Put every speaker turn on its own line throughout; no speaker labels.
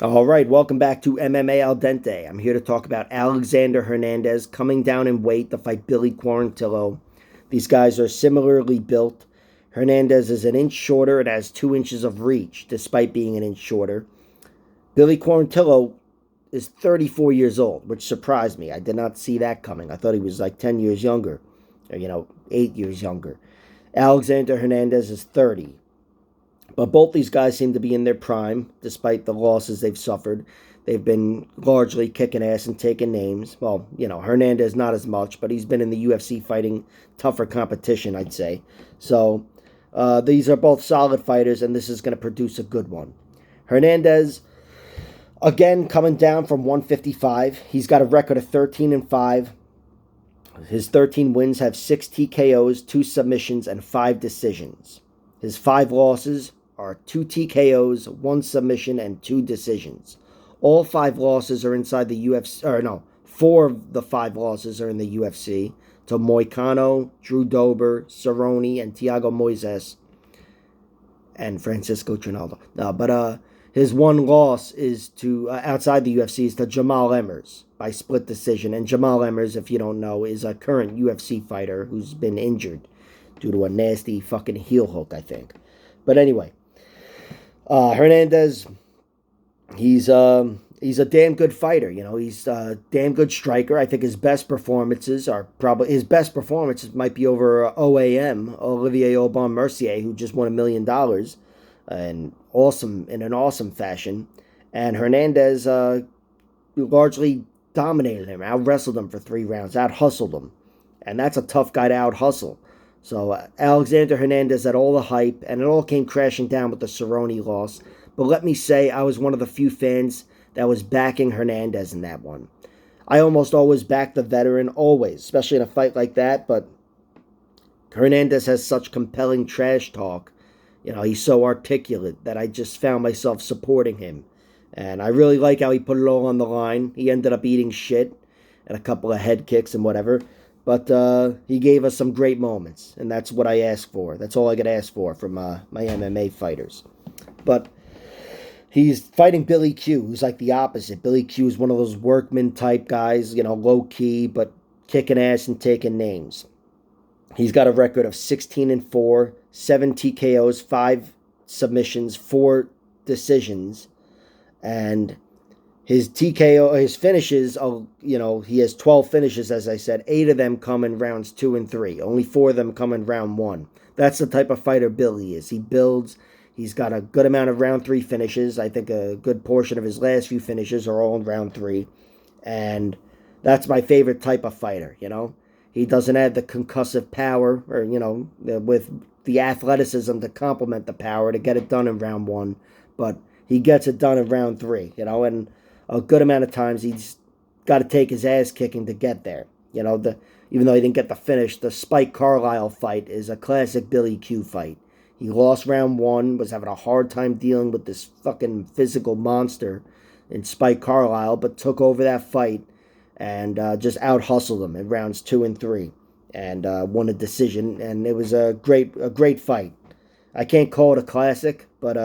All right, welcome back to MMA Al Dente. I'm here to talk about Alexander Hernandez coming down in weight to fight Billy Quarantillo. These guys are similarly built. Hernandez is an inch shorter and has 2 inches of reach, despite being an inch shorter. Billy Quarantillo is 34 years old, which surprised me. I did not see that coming. I thought he was like 10 years younger, or, 8 years younger. Alexander Hernandez is 30. But both these guys seem to be in their prime, despite the losses they've suffered. They've been largely kicking ass and taking names. Well, Hernandez not as much, but he's been in the UFC fighting tougher competition, I'd say. So these are both solid fighters, and this is going to produce a good one. Hernandez, again, coming down from 155. He's got a record of 13-5. His 13 wins have 6 TKOs, 2 submissions, and 5 decisions. His 5 losses are 2 TKOs, 1 submission, and 2 decisions. All 5 losses are inside the UFC, or no, 4 of the 5 losses are in the UFC to Moicano, Drew Dober, Cerrone, and Thiago Moises, and Francisco Trinaldo. No, but his one loss is to, outside the UFC, is to Jamal Emmers by split decision. And Jamal Emmers, if you don't know, is a current UFC fighter who's been injured due to a nasty fucking heel hook, I think. But anyway, Hernandez, he's a damn good fighter. He's a damn good striker. I think his best performances might be over OAM, Olivier Aubin Mercier, who just won $1 million, and in an awesome fashion. And Hernandez largely dominated him, out wrestled him for 3 rounds, out hustled him, and that's a tough guy to out hustle. So Alexander Hernandez had all the hype, and it all came crashing down with the Cerrone loss. But let me say, I was one of the few fans that was backing Hernandez in that one. I almost always back the veteran, always, especially in a fight like that. But Hernandez has such compelling trash talk. He's so articulate that I just found myself supporting him. And I really like how he put it all on the line. He ended up eating shit and a couple of head kicks and whatever. But he gave us some great moments, and that's what I ask for. That's all I could ask for from my MMA fighters. But he's fighting Billy Q, who's like the opposite. Billy Q is one of those workman type guys, low key, but kicking ass and taking names. He's got a record of 16-4, 7 TKOs, 5 submissions, 4 decisions, and his finishes, he has 12 finishes, as I said. 8 of them come in rounds 2 and 3. Only 4 of them come in round 1. That's the type of fighter Billy is. He builds. He's got a good amount of round 3 finishes. I think a good portion of his last few finishes are all in round 3. And that's my favorite type of fighter, He doesn't have the concussive power or, with the athleticism to complement the power to get it done in round 1. But he gets it done in round 3, and a good amount of times he's got to take his ass kicking to get there. Even though he didn't get the finish, the Spike Carlisle fight is a classic Billy Q fight. He lost round 1, was having a hard time dealing with this fucking physical monster in Spike Carlisle, but took over that fight and just out hustled him in rounds 2 and 3 and won a decision. And it was a great fight. I can't call it a classic, but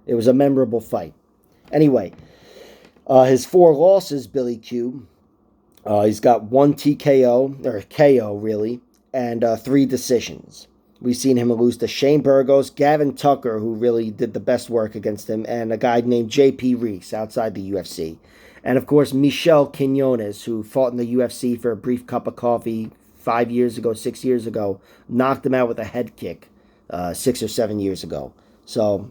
it was a memorable fight. Anyway, his 4 losses, Billy Q, he's got 1 TKO, or KO really, and 3 decisions. We've seen him lose to Shane Burgos, Gavin Tucker, who really did the best work against him, and a guy named J.P. Reese outside the UFC. And of course, Michel Quinones, who fought in the UFC for a brief cup of coffee 5 years ago, 6 years ago, knocked him out with a head kick 6 or 7 years ago. So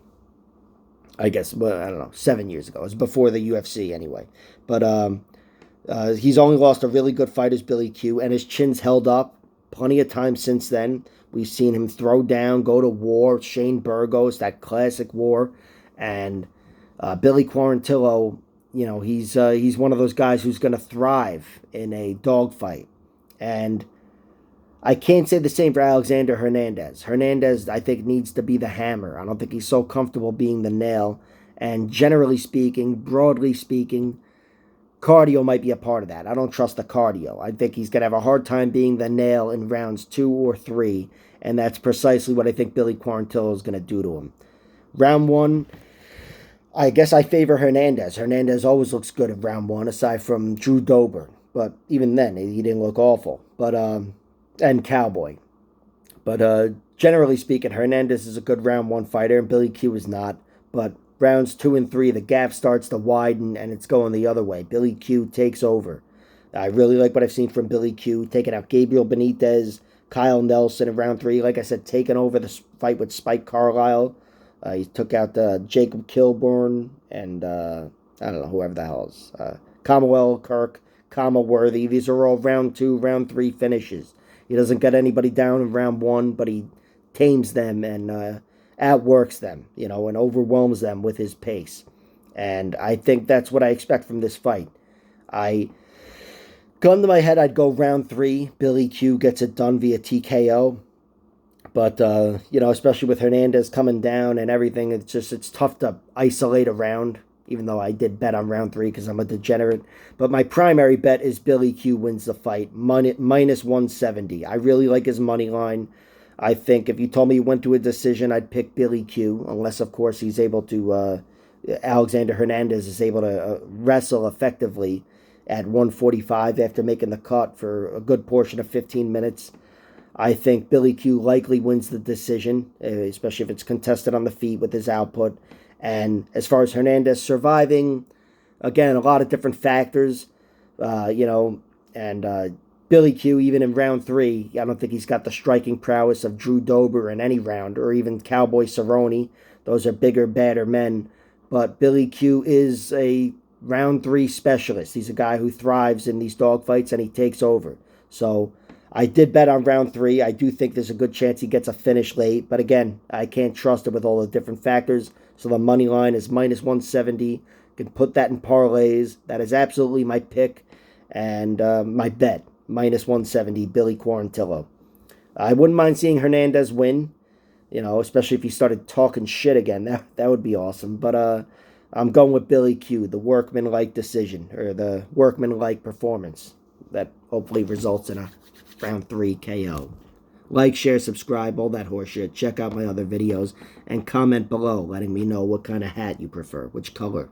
I guess, well, I don't know, 7 years ago. It was before the UFC anyway. But he's only lost a really good fight as Billy Q, and his chin's held up plenty of times since then. We've seen him throw down, go to war, Shane Burgos, that classic war. And Billy Quarantillo, he's one of those guys who's going to thrive in a dogfight. And I can't say the same for Alexander Hernandez. Hernandez, I think, needs to be the hammer. I don't think he's so comfortable being the nail. And generally speaking, broadly speaking, cardio might be a part of that. I don't trust the cardio. I think he's going to have a hard time being the nail in rounds 2 or 3. And that's precisely what I think Billy Quarantillo is going to do to him. Round 1, I guess I favor Hernandez. Hernandez always looks good in round one, aside from Drew Dober. But even then, he didn't look awful. But and Cowboy. But generally speaking, Hernandez is a good round one fighter, and Billy Q is not. But rounds two and three, the gap starts to widen, and it's going the other way. Billy Q takes over. I really like what I've seen from Billy Q, taking out Gabriel Benitez, Kyle Nelson in round three. Like I said, taking over the fight with Spike Carlisle. He took out Jacob Kilburn and I don't know, whoever the hell is. Commonwealth Kirk, Kama Worthy. These are all round two, round three finishes. He doesn't get anybody down in round one, but he tames them and outworks them, and overwhelms them with his pace. And I think that's what I expect from this fight. I gun to my head, I'd go round three. Billy Q gets it done via TKO. But, especially with Hernandez coming down and everything, it's tough to isolate a round, even though I did bet on round three because I'm a degenerate. But my primary bet is Billy Q wins the fight, minus 170. I really like his money line. I think if you told me he went to a decision, I'd pick Billy Q, unless, of course, he's able to, Alexander Hernandez is able to wrestle effectively at 145 after making the cut for a good portion of 15 minutes. I think Billy Q likely wins the decision, especially if it's contested on the feet with his output. And as far as Hernandez surviving, again, a lot of different factors, and Billy Q, even in round three, I don't think he's got the striking prowess of Drew Dober in any round, or even Cowboy Cerrone. Those are bigger, badder men. But Billy Q is a round three specialist. He's a guy who thrives in these dogfights, and he takes over. So I did bet on round three. I do think there's a good chance he gets a finish late. But again, I can't trust it with all the different factors. So the money line is minus 170. You can put that in parlays. That is absolutely my pick and my bet. Minus 170, Billy Quarantillo. I wouldn't mind seeing Hernandez win, especially if he started talking shit again. That would be awesome. But I'm going with Billy Q, the workman-like decision, or the workman-like performance that hopefully results in a round 3 KO. Like, share, subscribe, all that horseshit. Check out my other videos and comment below letting me know what kind of hat you prefer, which color.